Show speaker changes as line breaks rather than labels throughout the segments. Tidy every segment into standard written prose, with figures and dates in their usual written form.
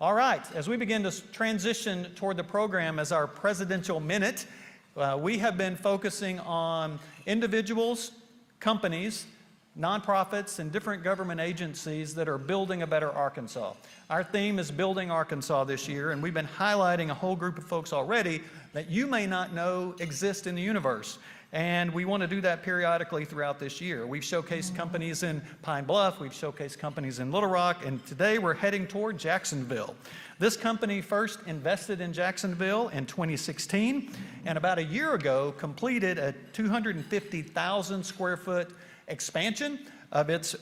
All right, as we begin to transition toward the program as our presidential minute, we have been focusing on individuals, companies, nonprofits, and different government agencies that are building a better Arkansas. Our theme is Building Arkansas this year, and we've been highlighting a whole group of folks already that you may not know exist in the universe. And we want to do that periodically throughout this year. We've showcased companies in Pine Bluff, we've showcased companies in Little Rock, and today we're heading toward Jacksonville. This company first invested in Jacksonville in 2016, and about a year ago completed a 250,000 square foot expansion of its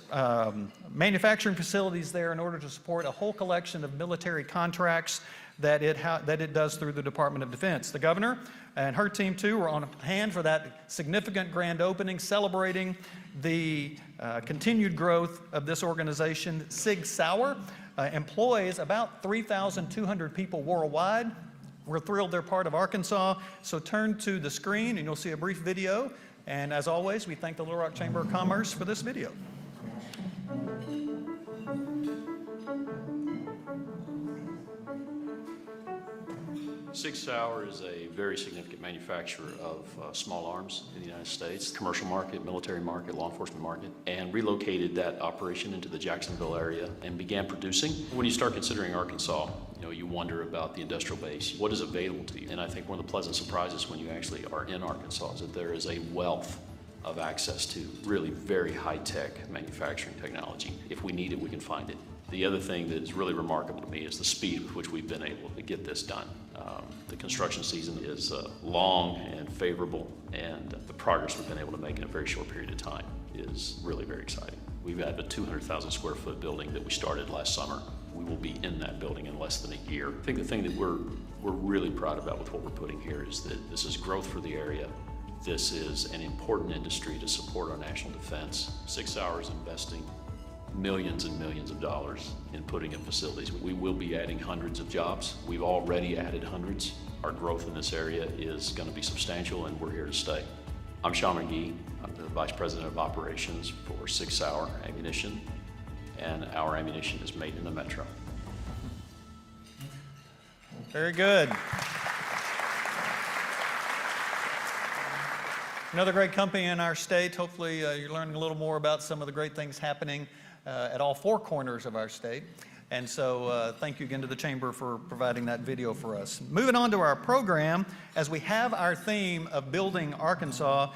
manufacturing facilities there in order to support a whole collection of military contracts that it does through the Department of Defense. The governor and her team too were on hand for that significant grand opening, celebrating the continued growth of this organization. Sig Sauer employs about 3,200 people worldwide. We're thrilled they're part of Arkansas. So turn to the screen and you'll see a brief video. And as always, we thank the Little Rock Chamber of Commerce for this video.
Sig Sauer is a very significant manufacturer of small arms in the United States, commercial market, military market, law enforcement market, and relocated that operation into the Jacksonville area and began producing. When you start considering Arkansas, you wonder about the industrial base, what is available to you. And I think one of the pleasant surprises when you actually are in Arkansas is that there is a wealth of access to really very high-tech manufacturing technology. If we need it, we can find it. The other thing that is really remarkable to me is the speed with which we've been able to get this done. The construction season is long and favorable, and the progress we've been able to make in a very short period of time is really very exciting. We've had a 200,000 square foot building that we started last summer. We will be in that building in less than a year. I think the thing that we're really proud about with what we're putting here is that this is growth for the area. This is an important industry to support our national defense. Sig Sauer is investing millions and millions of dollars in putting in facilities. We will be adding hundreds of jobs. We've already added hundreds. Our growth in this area is going to be substantial, and we're here to stay. I'm Sean McGee. I'm the Vice President of Operations for Sig Sauer Ammunition, and our ammunition is made in the Metro.
Very good. Another great company in our state. Hopefully you're learning a little more about some of the great things happening at all four corners of our state. And so thank you again to the Chamber for providing that video for us. Moving on to our program, as we have our theme of Building Arkansas,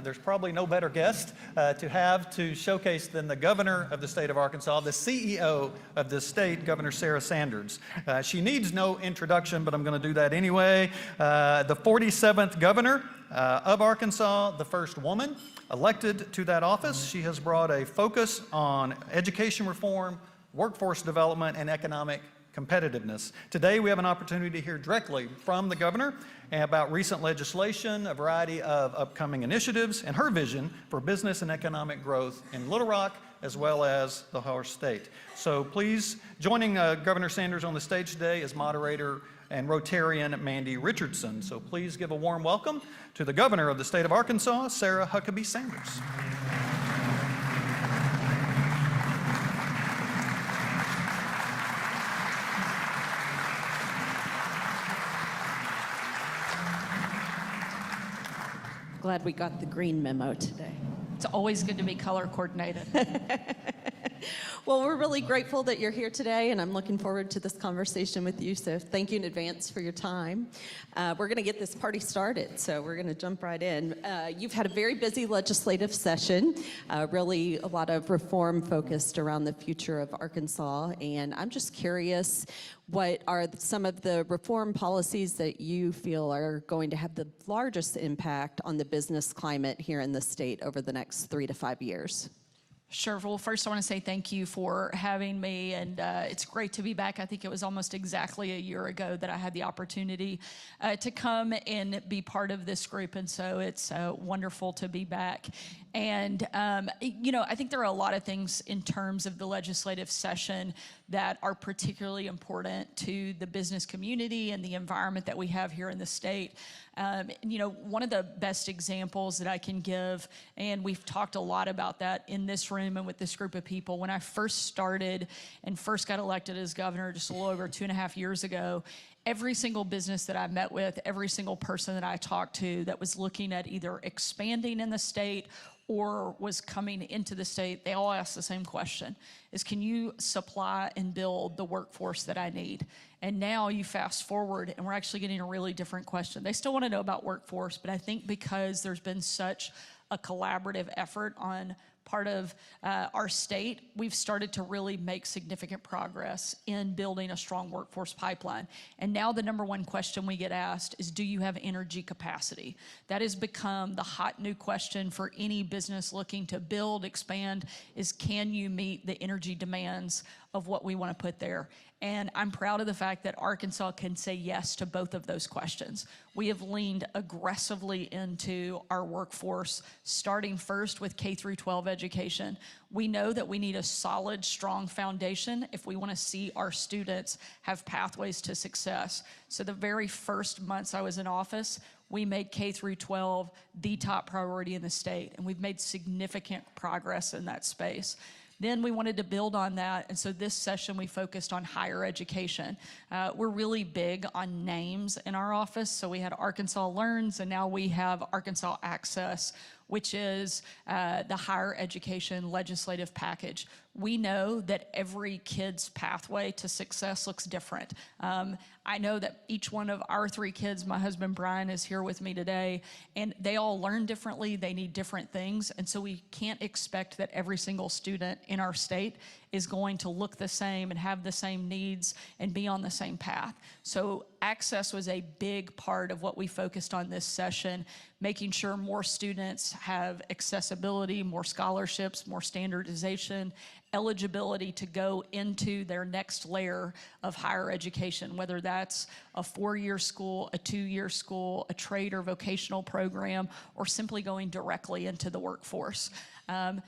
there's probably no better guest to showcase than the governor of the state of Arkansas, the CEO of this state, Governor Sarah Sanders. She needs no introduction, but I'm going to do that anyway. The 47th governor of Arkansas, the first woman elected to that office. She has brought a focus on education reform, workforce development, and economic competitiveness. Today we have an opportunity to hear directly from the governor about recent legislation, a variety of upcoming initiatives, and her vision for business and economic growth in Little Rock as well as the whole state. So please, joining Governor Sanders on the stage today is moderator and Rotarian Mandy Richardson. So please give a warm welcome to the governor of the state of Arkansas, Sarah Huckabee Sanders.
Glad we got the green memo today.
It's always good to be color coordinated.
Well, we're really grateful that you're here today, and I'm looking forward to this conversation with you, so thank you in advance for your time. We're going to get this party started, so we're going to jump right in. You've had a very busy legislative session, really a lot of reform focused around the future of Arkansas, and I'm just curious, what are some of the reform policies that you feel are going to have the largest impact on the business climate here in the state over the next 3 to 5 years?
Sure. Well, first I want to say thank you for having me, and it's great to be back. I think it was almost exactly a year ago that I had the opportunity to come and be part of this group, and so it's wonderful to be back. And, I think there are a lot of things in terms of the legislative session that are particularly important to the business community and the environment that we have here in the state. You know, one of the best examples that I can give, and we've talked a lot about that in this room and with this group of people, when I first started and first got elected as governor just a little over 2.5 years ago, every single business that I met with, every single person that I talked to that was looking at either expanding in the state or was coming into the state, they all asked the same question, is can you supply and build the workforce that I need? And now you fast forward and we're actually getting a really different question. They still want to know about workforce, but I think because there's been such a collaborative effort on part of our state, we've started to really make significant progress in building a strong workforce pipeline. And now the number one question we get asked is, do you have energy capacity? That has become the hot new question for any business looking to build, expand, is can you meet the energy demands of what we want to put there? And I'm proud of the fact that Arkansas can say yes to both of those questions. We have leaned aggressively into our workforce, starting first with K through 12 education. We know that we need a solid, strong foundation if we want to see our students have pathways to success. So the very first months I was in office, we made K through 12 the top priority in the state, and we've made significant progress in that space. Then we wanted to build on that, and so this session we focused on higher education. We're really big on names in our office, so we had Arkansas Learns, and now we have Arkansas Access, which is the higher education legislative package. We know that every kid's pathway to success looks different. I know that each one of our 3 kids, my husband Brian is here with me today, and they all learn differently, they need different things, and so we can't expect that every single student in our state is going to look the same and have the same needs and be on the same path. So access was a big part of what we focused on this session, making sure more students have accessibility, more scholarships, more standardization, eligibility to go into their next layer of higher education, whether that's a 4-year school, a 2-year school, a trade or vocational program, or simply going directly into the workforce.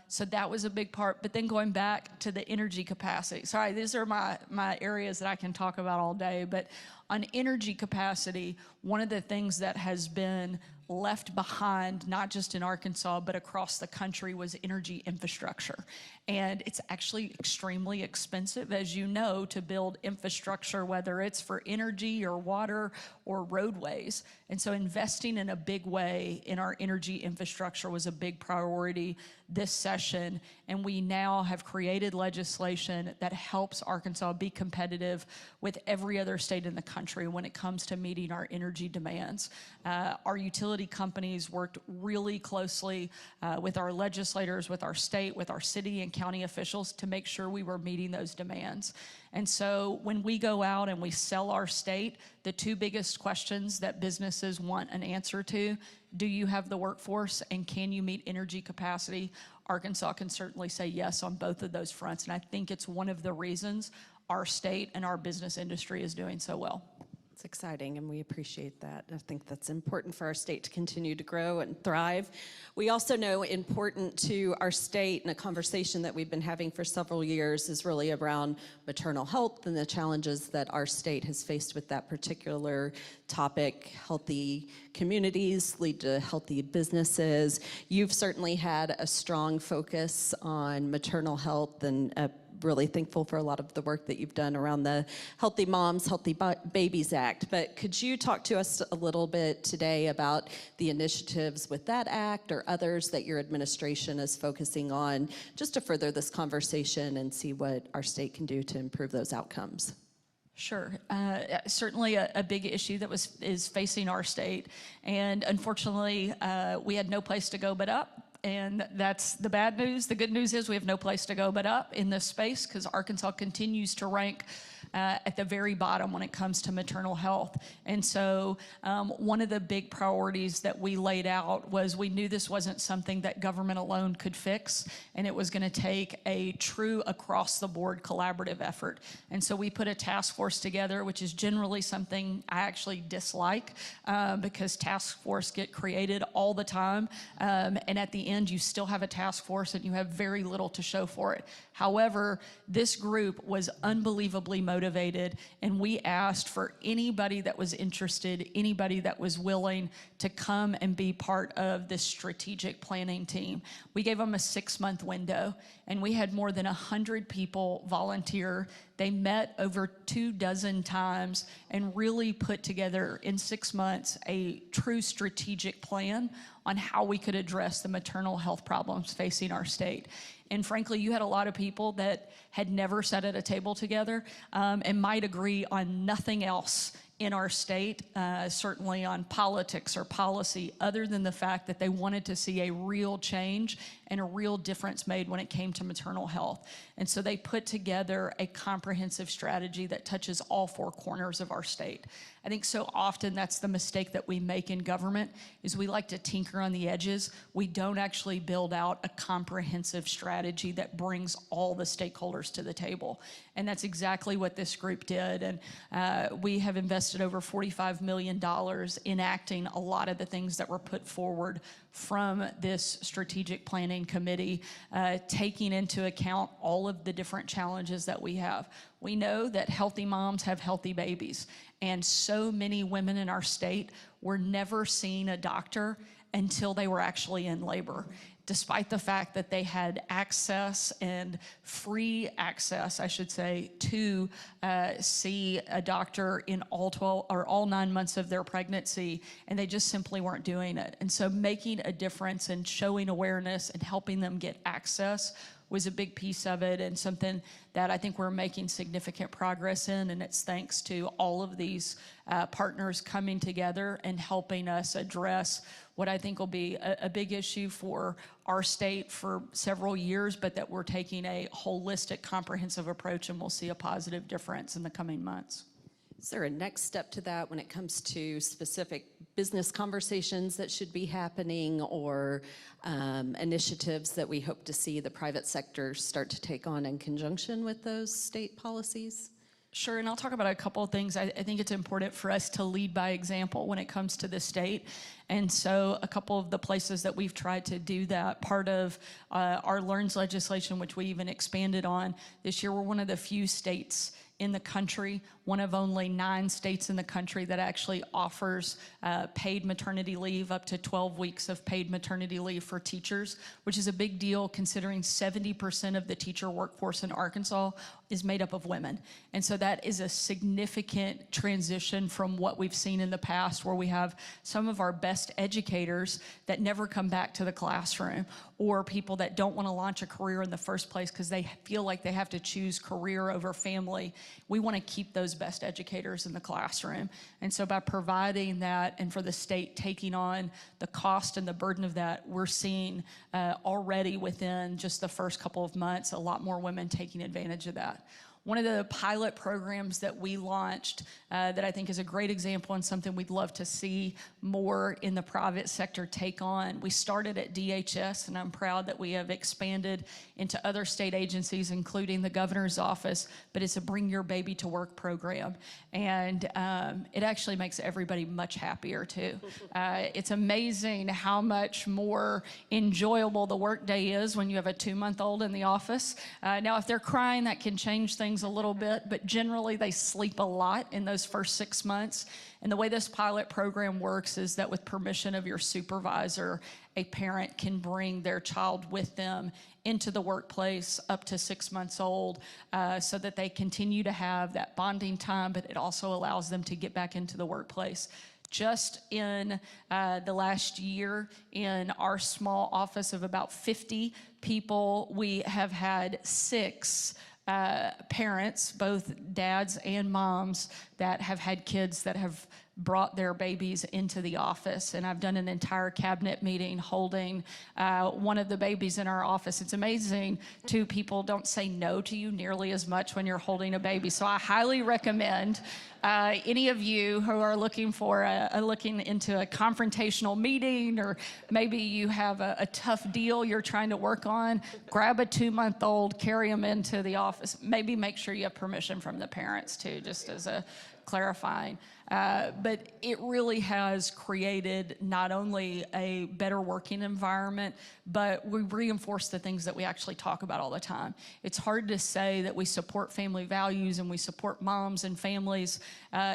So that was a big part. But then going back to the energy capacity. Sorry, these are my areas that I can talk about all day. But on energy capacity, one of the things that has been left behind, not just in Arkansas, but across the country, was energy infrastructure. And it's actually extremely expensive, as you know, to build infrastructure, whether it's for energy or water or roadways. And so investing in a big way in our energy infrastructure was a big priority this session. And we now have created legislation that helps Arkansas be competitive with every other state in the country when it comes to meeting our energy demands. Our utility companies worked really closely with our legislators, with our state, with our city and county officials to make sure we were meeting those demands. And so when we go out and we sell our state, the 2 biggest questions that businesses want an answer to: do you have the workforce and can you meet energy capacity? Arkansas can certainly say yes on both of those fronts, and I think it's one of the reasons our state and our business industry is doing so well.
It's exciting, and we appreciate that. I think that's important for our state to continue to grow and thrive. We also know important to our state, and a conversation that we've been having for several years is really around maternal health and the challenges that our state has faced with that particular topic. Healthy communities lead to healthy businesses. You've certainly had a strong focus on maternal health, and really thankful for a lot of the work that you've done around the Healthy Moms, Healthy Babies Act. But could you talk to us a little bit today about the initiatives with that act or others that your administration is focusing on, just to further this conversation and see what our state can do to improve those outcomes?
Sure. Certainly a big issue that is facing our state. And unfortunately, we had no place to go but up. And that's the bad news. The good news is we have no place to go but up in this space, because Arkansas continues to rank at the very bottom when it comes to maternal health. And so one of the big priorities that we laid out was we knew this wasn't something that government alone could fix, and it was going to take a true across-the-board collaborative effort. And so we put a task force together, which is generally something I actually dislike because task force get created all the time, and at the end you still have a task force and you have very little to show for it. However, this group was unbelievably motivated, and we asked for anybody that was interested, anybody that was willing to come and be part of this strategic planning team. We gave them a 6-month window, and we had more than 100 people volunteer. They met over 24 times and really put together in 6 months a true strategic plan on how we could address the maternal health problems facing our state. And frankly, you had a lot of people that had never sat at a table together and might agree on nothing else in our state, certainly on politics or policy, other than the fact that they wanted to see a real change and a real difference made when it came to maternal health. And so they put together a comprehensive strategy that touches all 4 corners of our state. I think so often that's the mistake that we make in government, is we like to tinker on the edges. We don't actually build out a comprehensive strategy that brings all the stakeholders to the table. And that's exactly what this group did. And we have invested over $45 million enacting a lot of the things that were put forward from this strategic planning committee, taking into account all of the different challenges that we have. We know that healthy moms have healthy babies, and so many women in our state were never seeing a doctor until they were actually in labor, despite the fact that they had access and free access, I should say, to see a doctor in all 9 months of their pregnancy, and they just simply weren't doing it. And so making a difference and showing awareness and helping them get access was a big piece of it, and something that I think we're making significant progress in, and it's thanks to all of these partners coming together and helping us address what I think will be a big issue for our state for several years, but that we're taking a holistic, comprehensive approach, and we'll see a positive difference in the coming months.
Is there a next step to that when it comes to specific business conversations that should be happening, or initiatives that we hope to see the private sector start to take on in conjunction with those state policies?
Sure, and I'll talk about a couple of things. I think it's important for us to lead by example when it comes to the state. And so a couple of the places that we've tried to do that, part of our LEARNS legislation, which we even expanded on this year, we're one of the few states in the country, one of only 9 states in the country that actually offers paid maternity leave, up to 12 weeks of paid maternity leave for teachers, which is a big deal considering 70% of the teacher workforce in Arkansas is made up of women. And so that is a significant transition from what we've seen in the past, where we have some of our best educators that never come back to the classroom, or people that don't want to launch a career in the first place because they feel like they have to choose career over family. We want to keep those best educators in the classroom. And so by providing that, and for the state taking on the cost and the burden of that, we're seeing already within just the first couple of months a lot more women taking advantage of that. One of the pilot programs that we launched that I think is a great example and something we'd love to see more in the private sector take on, we started at DHS, and I'm proud that we have expanded into other state agencies, including the governor's office, but it's a Bring Your Baby to Work program. And it actually makes everybody much happier too. It's amazing how much more enjoyable the workday is when you have a 2-month-old in the office. Now, if they're crying, that can change things a little bit, but generally they sleep a lot in those first 6 months. And the way this pilot program works is that with permission of your supervisor, a parent can bring their child with them into the workplace up to 6 months old, so that they continue to have that bonding time, but it also allows them to get back into the workplace. Just in the last year, in our small office of about 50 people, we have had 6 parents, both dads and moms, that have had kids that have brought their babies into the office. And I've done an entire cabinet meeting holding one of the babies in our office. It's amazing, too, people don't say no to you nearly as much when you're holding a baby. So I highly recommend any of you who are looking for looking into a confrontational meeting, or maybe you have a tough deal you're trying to work on, grab a 2-month-old, carry them into the office. Maybe make sure you have permission from the parents too, just as a clarifying. But it really has created not only a better working environment, but we reinforce the things that we actually talk about all the time. It's hard to say that we support family values and we support moms and families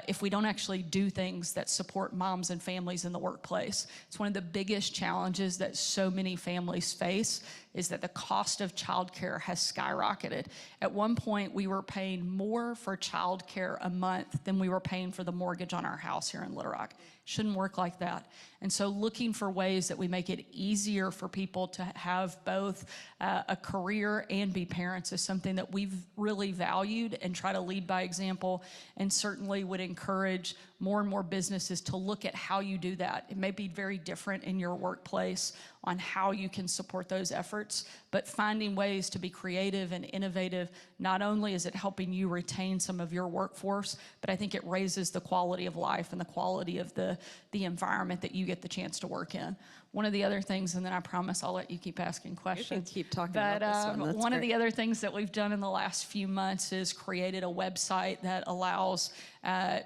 if we don't actually do things that support moms and families in the workplace. It's one of the biggest challenges that so many families face, is that the cost of childcare has skyrocketed. At one point, we were paying more for childcare a month than we were paying for the mortgage on our house here in Little Rock. Shouldn't work like that. And so looking for ways that we make it easier for people to have both a career and be parents is something that we've really valued and try to lead by example, and certainly would encourage more and more businesses to look at how you do that. It may be very different in your workplace on how you can support those efforts, but finding ways to be creative and innovative, not only is it helping you retain some of your workforce, but I think it raises the quality of life and the quality of the environment that you get the chance to work in. One of the other things, and then I promise I'll let you keep asking questions.
You can keep talking about this one. That's
one of
great.
the other things that we've done in the last few months is created a website that allows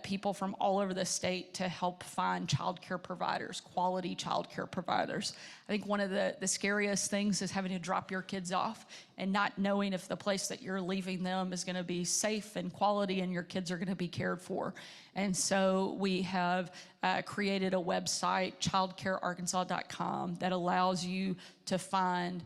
people from all over the state to help find childcare providers, quality childcare providers. I think one of the scariest things is having to drop your kids off and not knowing if the place that you're leaving them is going to be safe and quality and your kids are going to be cared for. And so we have created a website, childcarearkansas.com, that allows you to find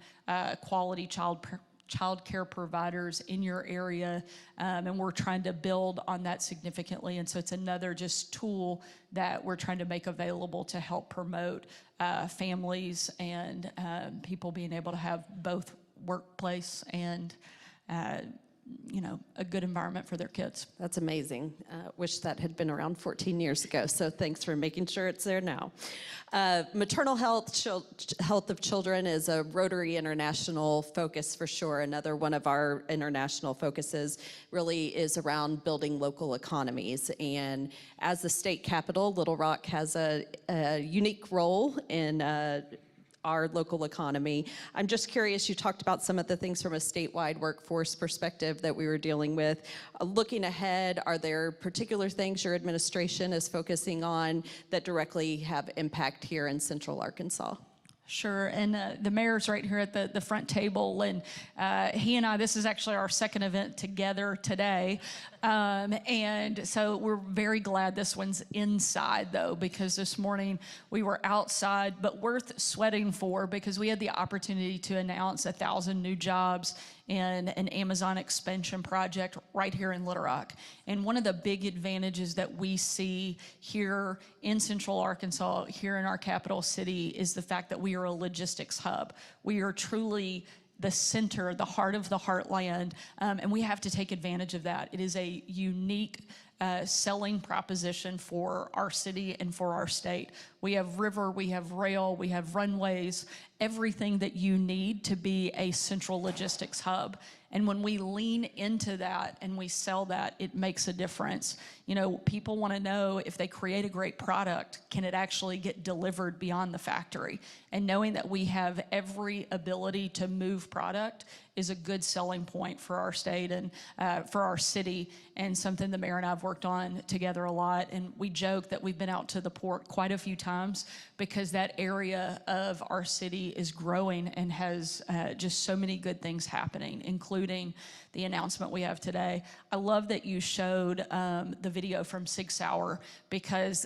quality childcare providers in your area, and we're trying to build on that significantly. And so it's another just tool that we're trying to make available to help promote families and people being able to have both workplace and a good environment for their kids.
That's amazing. Wish that had been around 14 years ago, so thanks for making sure it's there now. Maternal health, health of children is a Rotary International focus for sure. Another one of our international focuses really is around building local economies. And as the state capital, Little Rock has a unique role in our local economy. I'm just curious, you talked about some of the things from a statewide workforce perspective that we were dealing with. Looking ahead, are there particular things your administration is focusing on that directly have impact here in Central Arkansas?
Sure, and the mayor's right here at the front table, and he and I, this is actually our second event together today, and so we're very glad this one's inside though, because this morning we were outside, but worth sweating for, because we had the opportunity to announce 1,000 new jobs in an Amazon expansion project right here in Little Rock. And one of the big advantages that we see here in Central Arkansas, here in our capital city, is the fact that we are a logistics hub. We are truly the center, the heart of the heartland, and we have to take advantage of that. It is a unique selling proposition for our city and for our state. We have river, we have rail, we have runways, everything that you need to be a central logistics hub. And when we lean into that and we sell that, it makes a difference. You know, people want to know, if they create a great product, can it actually get delivered beyond the factory? And knowing that we have every ability to move product is a good selling point for our state and for our city, and something the mayor and I have worked on together a lot. And we joke that we've been out to the port quite a few times, because that area of our city is growing and has just so many good things happening, including the announcement we have today. I love that you showed the video from Sig Sauer, because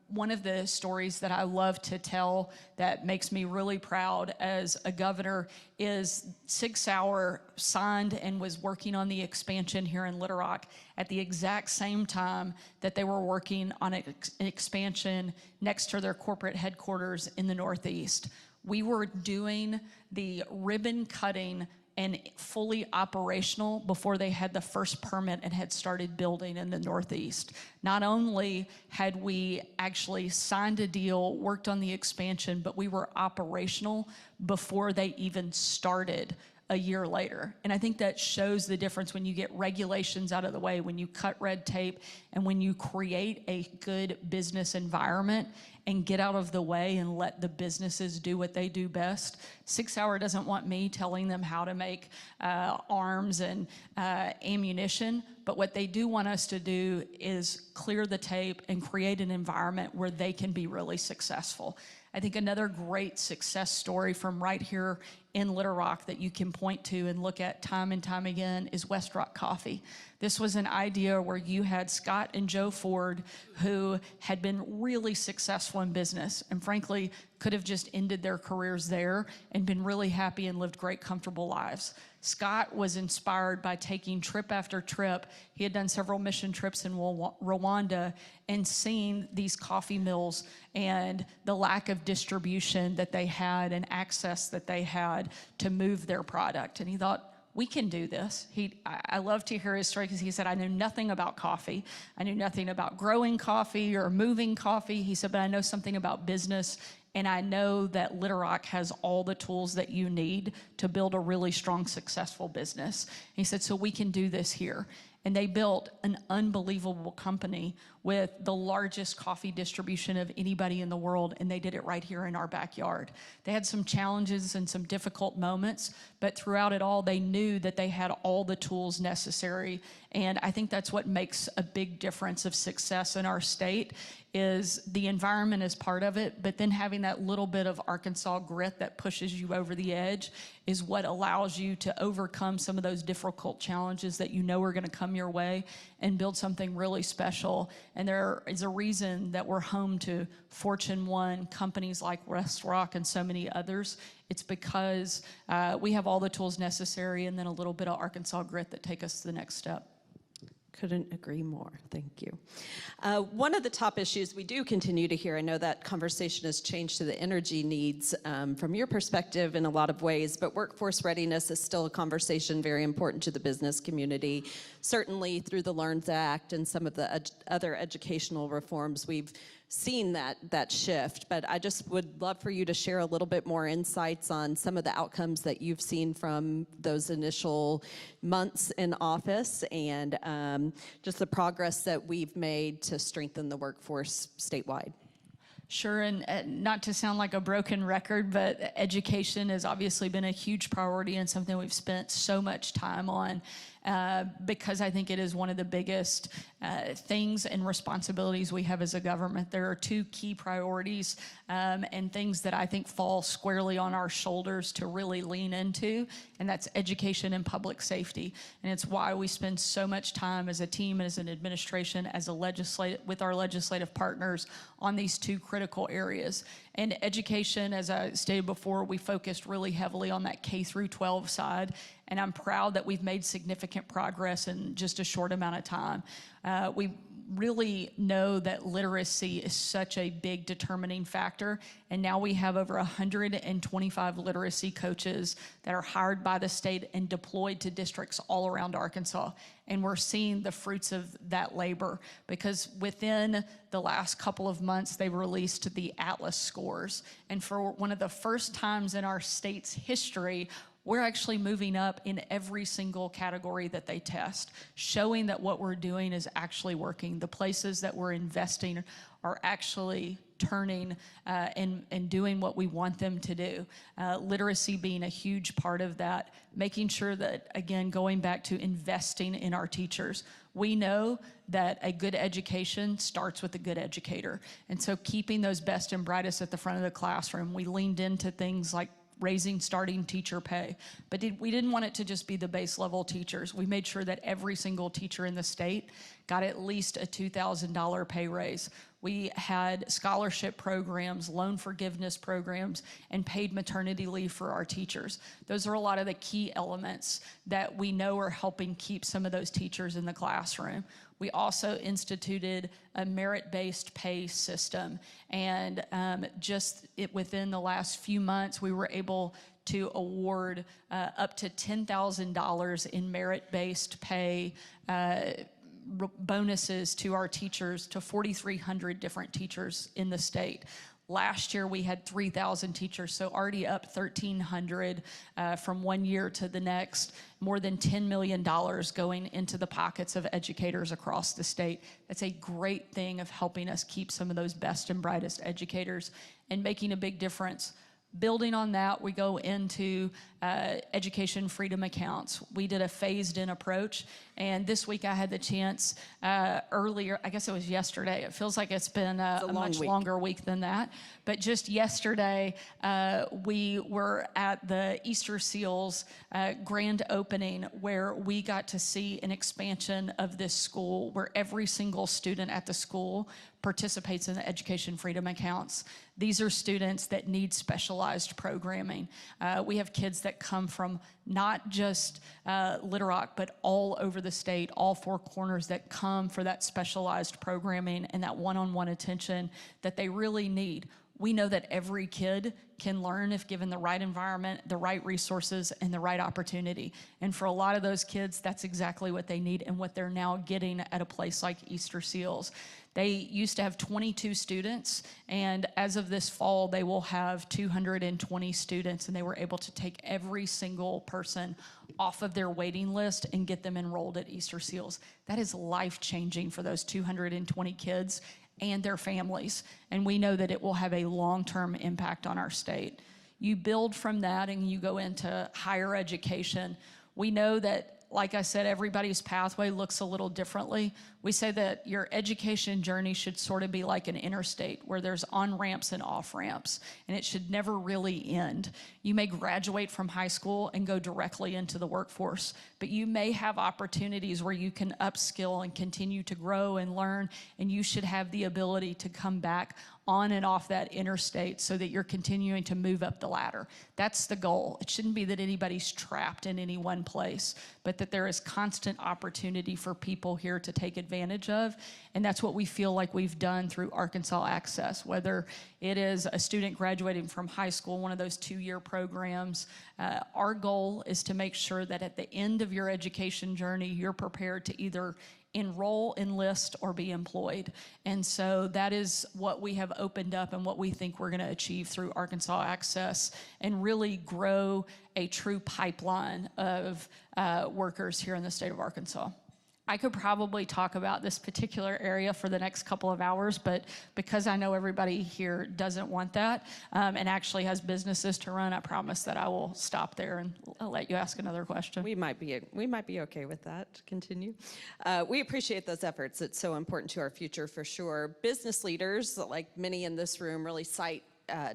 one of the stories that I love to tell that makes me really proud as a governor is Sig Sauer signed and was working on the expansion here in Little Rock at the exact same time that they were working on an expansion next to their corporate headquarters in the Northeast. We were doing the ribbon cutting and fully operational before they had the first permit and had started building in the Northeast. Not only had we actually signed a deal, worked on the expansion, but we were operational before they even started a year later. And I think that shows the difference when you get regulations out of the way, when you cut red tape, and when you create a good business environment and get out of the way and let the businesses do what they do best. 6 Hour doesn't want me telling them how to make arms and ammunition, but what they do want us to do is clear the tape and create an environment where they can be really successful. I think another great success story from right here in Little Rock that you can point to and look at time and time again is West Rock Coffee. This was an idea where you had Scott and Joe Ford, who had been really successful in business and frankly could have just ended their careers there and been really happy and lived great, comfortable lives. Scott was inspired by taking trip after trip. He had done several mission trips in Rwanda and seen these coffee mills and the lack of distribution that they had and access that they had to move their product. And he thought, we can do this. I love to hear his story because he said, I knew nothing about coffee. I knew nothing about growing coffee or moving coffee. He said, but I know something about business, and I know that Little Rock has all the tools that you need to build a really strong, successful business. And he said, so we can do this here. And they built an unbelievable company with the largest coffee distribution of anybody in the world, and they did it right here in our backyard. They had some challenges and some difficult moments, but throughout it all, they knew that they had all the tools necessary. And I think that's what makes a big difference of success in our state is the environment is part of it, but then having that little bit of Arkansas grit that pushes you over the edge is what allows you to overcome some of those difficult challenges that you know are gonna come your way and build something really special. And there is a reason that we're home to Fortune 1 companies like West Rock and so many others. It's because we have all the tools necessary and then a little bit of Arkansas grit that take us to the next step.
Couldn't agree more. Thank you. One of the top issues we do continue to hear, I know that conversation has changed to the energy needs from your perspective in a lot of ways, but workforce readiness is still a conversation very important to the business community. Certainly through the LEARNS Act and some of the other educational reforms, we've seen that shift, but I just would love for you to share a little bit more insights on some of the outcomes that you've seen from those initial months in office and just the progress that we've made to strengthen the workforce statewide.
Sure, and not to sound like a broken record, but education has obviously been a huge priority and something we've spent so much time on because I think it is one of the biggest things and responsibilities we have as a government. There are two key priorities and things that I think fall squarely on our shoulders to really lean into, and that's education and public safety. And it's why we spend so much time as a team, as an administration, as a with our legislative partners on these two critical areas. And education, as I stated before, we focused really heavily on that K through 12 side, and I'm proud that we've made significant progress in just a short amount of time. We really know that literacy is such a big determining factor, and now we have over 125 literacy coaches that are hired by the state and deployed to districts all around Arkansas. And we're seeing the fruits of that labor because within the last couple of months, they released the Atlas scores. And for one of the first times in our state's history, we're actually moving up in every single category that they test, showing that what we're doing is actually working. The places that we're investing are actually turning and doing what we want them to do. Literacy being a huge part of that, making sure that, again, going back to investing in our teachers. We know that a good education starts with a good educator. And so keeping those best and brightest at the front of the classroom, we leaned into things like raising starting teacher pay. But we didn't want it to just be the base level teachers. We made sure that every single teacher in the state got at least a $2,000 pay raise. We had scholarship programs, loan forgiveness programs, and paid maternity leave for our teachers. Those are a lot of the key elements that we know are helping keep some of those teachers in the classroom. We also instituted a merit-based pay system, and within the last few months, we were able to award up to $10,000 in merit-based pay bonuses to our teachers, to 4,300 different teachers in the state. Last year, we had 3,000 teachers, so already up 1,300 from one year to the next, more than $10 million going into the pockets of educators across the state. That's a great thing of helping us keep some of those best and brightest educators and making a big difference. Building on that, we go into education freedom accounts. We did a phased-in approach, and this week I had the chance earlier, I guess it was yesterday. It feels like it's been a much longer week than that. But just yesterday, we were at the Easter Seals grand opening, where we got to see an expansion of this school, where every single student at the school participates in the education freedom accounts. These are students that need specialized programming. We have kids that come from not just Little Rock, but all over the state, all four corners, that come for that specialized programming and that one-on-one attention that they really need. We know that every kid can learn if given the right environment, the right resources, and the right opportunity. And for a lot of those kids, that's exactly what they need and what they're now getting at a place like Easter Seals. They used to have 22 students, and as of this fall, they will have 220 students, and they were able to take every single person off of their waiting list and get them enrolled at Easter Seals. That is life-changing for those 220 kids and their families, and we know that it will have a long-term impact on our state. You build from that and you go into higher education. We know that, like I said, everybody's pathway looks a little differently. We say that your education journey should sort of be like an interstate, where there's on-ramps and off-ramps, and it should never really end. You may graduate from high school and go directly into the workforce, but you may have opportunities where you can upskill and continue to grow and learn, and you should have the ability to come back on and off that interstate so that you're continuing to move up the ladder. That's the goal. It shouldn't be that anybody's trapped in any one place, but that there is constant opportunity for people here to take advantage of. And that's what we feel like we've done through Arkansas Access, whether it is a student graduating from high school, one of those 2-year programs. Our goal is to make sure that at the end of your education journey, you're prepared to either enroll, enlist, or be employed. And so that is what we have opened up and what we think we're gonna achieve through Arkansas Access, and really grow a true pipeline of workers here in the state of Arkansas. I could probably talk about this particular area for the next couple of hours, but because I know everybody here doesn't want that and actually has businesses to run, I promise that I will stop there and I'll let you ask another question.
We might be okay with that. Continue. We appreciate those efforts. It's so important to our future for sure. Business leaders, like many in this room, really cite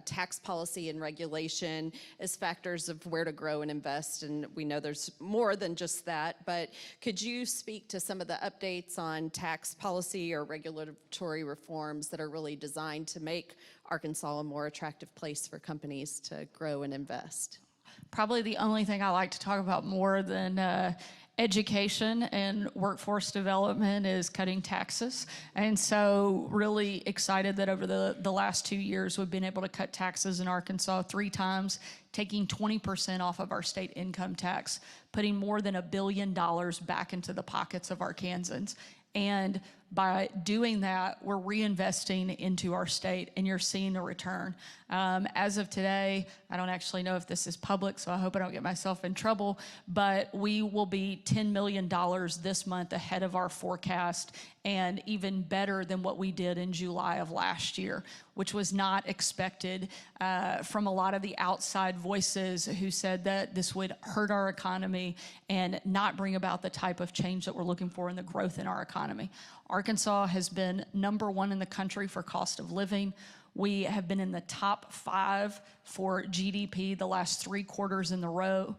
tax policy and regulation as factors of where to grow and invest, and we know there's more than just that, but could you speak to some of the updates on tax policy or regulatory reforms that are really designed to make Arkansas a more attractive place for companies to grow and invest?
Probably the only thing I like to talk about more than education and workforce development is cutting taxes. And so really excited that over the last 2 years, we've been able to cut taxes in Arkansas 3 times, taking 20% off of our state income tax, putting more than $1 billion back into the pockets of Arkansans. And by doing that, we're reinvesting into our state, and you're seeing the return. As of today, I don't actually know if this is public, so I hope I don't get myself in trouble, but we will be $10 million this month ahead of our forecast, and even better than what we did in July of last year, which was not expected from a lot of the outside voices who said that this would hurt our economy and not bring about the type of change that we're looking for in the growth in our economy. Arkansas has been #1 in the country for cost of living. We have been in the top 5 for GDP the last 3 quarters in a row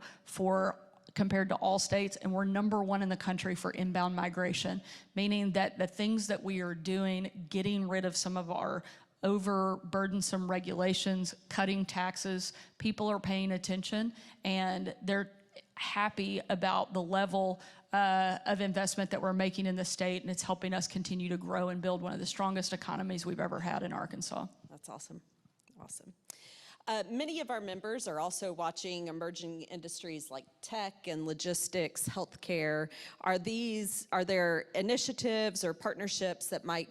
compared to all states, and we're #1 in the country for inbound migration, meaning that the things that we are doing, getting rid of some of our overburdensome regulations, cutting taxes, people are paying attention, and they're happy about the level of investment that we're making in the state, and it's helping us continue to grow and build one of the strongest economies we've ever had in Arkansas.
That's awesome. Awesome. Many of our members are also watching emerging industries like tech and logistics, healthcare. Are there initiatives or partnerships that might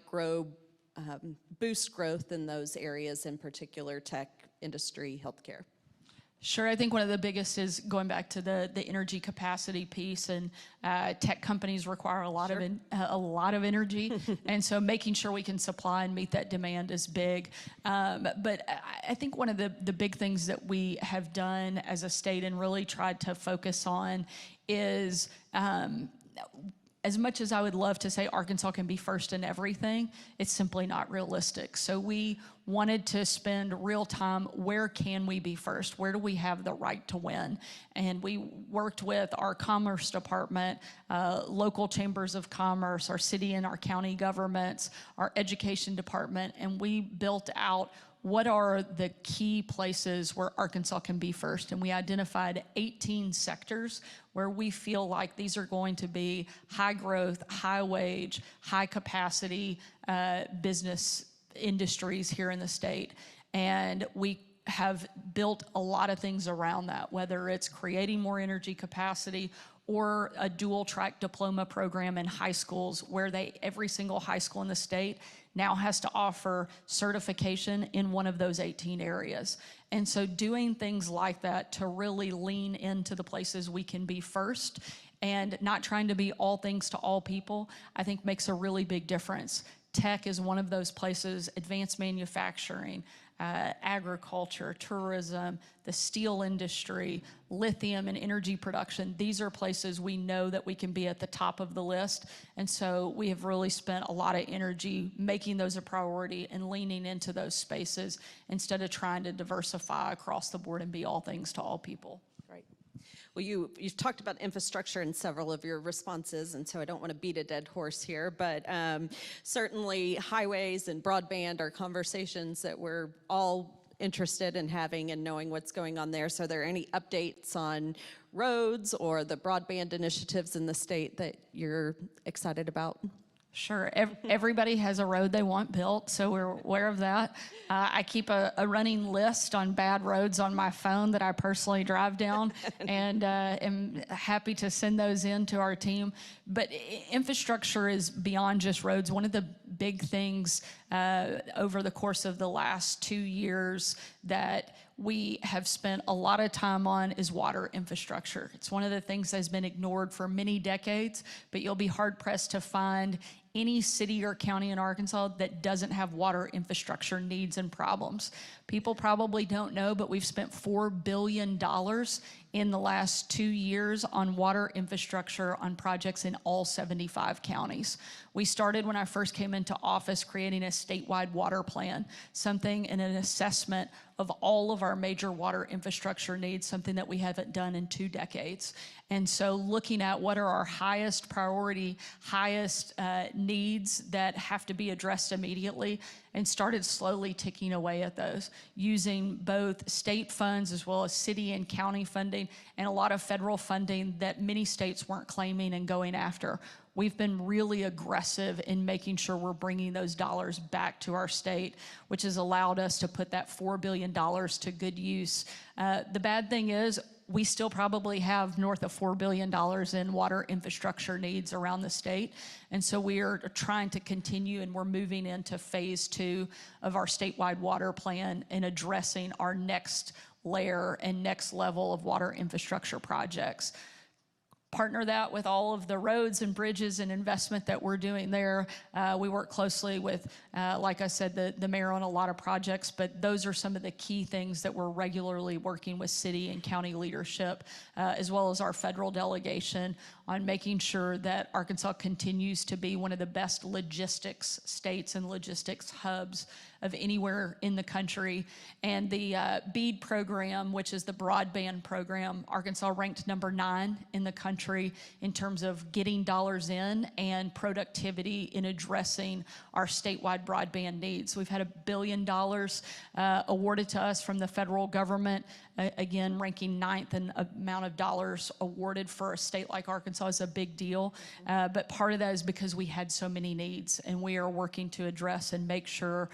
boost growth in those areas, in particular tech, industry, healthcare?
Sure, I think one of the biggest is going back to the energy capacity piece, and tech companies require a lot of energy, and so making sure we can supply and meet that demand is big. But I think one of the big things that we have done as a state and really tried to focus on is as much as I would love to say Arkansas can be first in everything, it's simply not realistic. So we wanted to spend real time, where can we be first? Where do we have the right to win? And we worked with our commerce department, local chambers of commerce, our city and our county governments, our education department, and we built out what are the key places where Arkansas can be first? And we identified 18 sectors where we feel like these are going to be high growth, high wage, high capacity business industries here in the state. And we have built a lot of things around that, whether it's creating more energy capacity or a dual track diploma program in high schools where every single high school in the state now has to offer certification in one of those 18 areas. And so doing things like that to really lean into the places we can be first and not trying to be all things to all people, I think makes a really big difference. Tech is one of those places, advanced manufacturing, agriculture, tourism, the steel industry, lithium and energy production. These are places we know that we can be at the top of the list. And so we have really spent a lot of energy making those a priority and leaning into those spaces instead of trying to diversify across the board and be all things to all people.
Right. Well, you've talked about infrastructure in several of your responses, and so I don't want to beat a dead horse here, but certainly highways and broadband are conversations that we're all interested in having and knowing what's going on there. So are there any updates on roads or the broadband initiatives in the state that you're excited about?
Sure. Everybody has a road they want built, so we're aware of that. I keep a running list on bad roads on my phone that I personally drive down, and am happy to send those in to our team. But infrastructure is beyond just roads. One of the big things over the course of the last 2 years that we have spent a lot of time on is water infrastructure. It's one of the things that's been ignored for many decades, but you'll be hard-pressed to find any city or county in Arkansas that doesn't have water infrastructure needs and problems. People probably don't know, but we've spent $4 billion in the last 2 years on water infrastructure on projects in all 75 counties. We started when I first came into office creating a statewide water plan, something in an assessment of all of our major water infrastructure needs, something that we haven't done in 2 decades. And so looking at what are our highest priority, highest needs that have to be addressed immediately, and started slowly ticking away at those, using both state funds as well as city and county funding, and a lot of federal funding that many states weren't claiming and going after. We've been really aggressive in making sure we're bringing those dollars back to our state, which has allowed us to put that $4 billion to good use. The bad thing is, we still probably have north of $4 billion in water infrastructure needs around the state. And so we are trying to continue, and we're moving into phase 2 of our statewide water plan and addressing our next layer and next level of water infrastructure projects. Partner that with all of the roads and bridges and investment that we're doing there. We work closely with, like I said, the mayor on a lot of projects, but those are some of the key things that we're regularly working with city and county leadership, as well as our federal delegation, on making sure that Arkansas continues to be one of the best logistics states and logistics hubs of anywhere in the country. And the BEAD program, which is the broadband program, Arkansas ranked number 9 in the country country in terms of getting dollars in and productivity in addressing our statewide broadband needs. We've had $1 billion awarded to us from the federal government, again, ranking 9th in amount of dollars awarded for a state like Arkansas is a big deal. But part of that is because we had so many needs, and we are working to address and make sure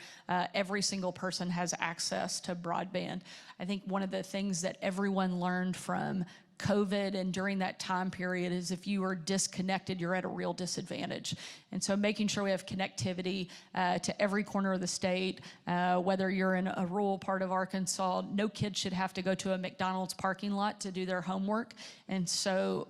every single person has access to broadband. I think one of the things that everyone learned from COVID and during that time period is if you are disconnected, you're at a real disadvantage. And so making sure we have connectivity to every corner of the state, whether you're in a rural part of Arkansas, no kid should have to go to a McDonald's parking lot to do their homework. And so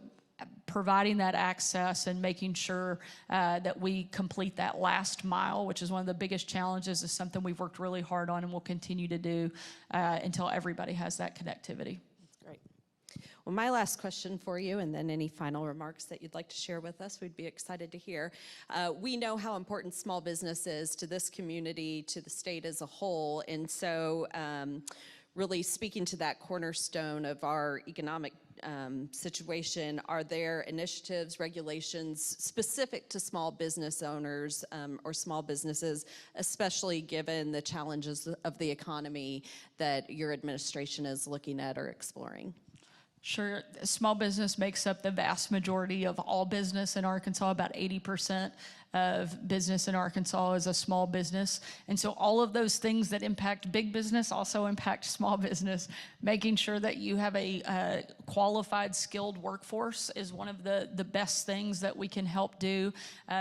providing that access and making sure that we complete that last mile, which is one of the biggest challenges, is something we've worked really hard on and will continue to do until everybody has that connectivity.
That's great. Well, my last question for you, and then any final remarks that you'd like to share with us, we'd be excited to hear. We know how important small business is to this community, to the state as a whole, and so really speaking to that cornerstone of our economic situation, are there initiatives, regulations specific to small business owners or small businesses, especially given the challenges of the economy that your administration is looking at or exploring?
Sure. Small business makes up the vast majority of all business in Arkansas. About 80% of business in Arkansas is a small business. And so all of those things that impact big business also impact small business. Making sure that you have a qualified, skilled workforce is one of the best things that we can help do.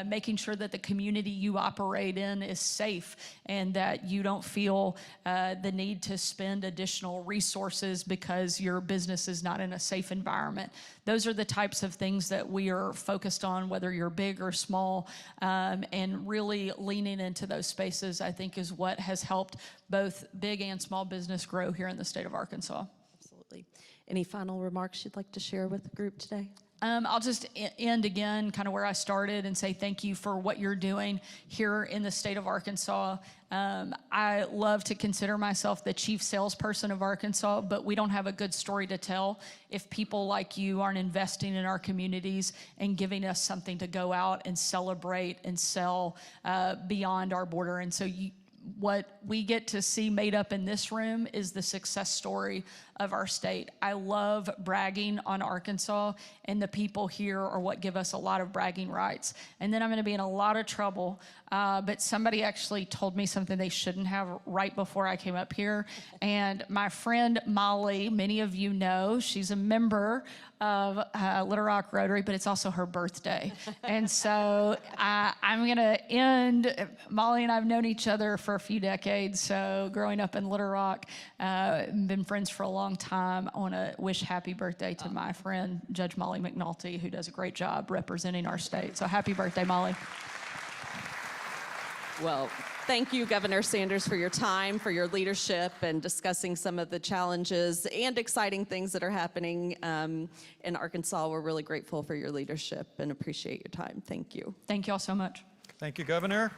Making sure that the community you operate in is safe and that you don't feel the need to spend additional resources because your business is not in a safe environment. Those are the types of things that we are focused on, whether you're big or small, and really leaning into those spaces, I think, is what has helped both big and small business grow here in the state of Arkansas.
Absolutely. Any final remarks you'd like to share with the group today?
I'll just end again kind of where I started and say thank you for what you're doing here in the state of Arkansas. I love to consider myself the chief salesperson of Arkansas, but we don't have a good story to tell if people like you aren't investing in our communities and giving us something to go out and celebrate and sell beyond our border. And so what we get to see made up in this room is the success story of our state. I love bragging on Arkansas, and the people here are what give us a lot of bragging rights. And then I'm going to be in a lot of trouble, but somebody actually told me something they shouldn't have right before I came up here. And my friend Molly, many of you know, she's a member of Little Rock Rotary, but it's also her birthday. And so I'm going to end. Molly and I have known each other for a few decades, so growing up in Little Rock, been friends for a long time. I want to wish happy birthday to my friend, Judge Molly McNulty, who does a great job representing our state. So happy birthday, Molly.
Well, thank you, Governor Sanders, for your time, for your leadership, and discussing some of the challenges and exciting things that are happening in Arkansas. We're really grateful for your leadership and appreciate your time. Thank you.
Thank you all so much.
Thank you, Governor.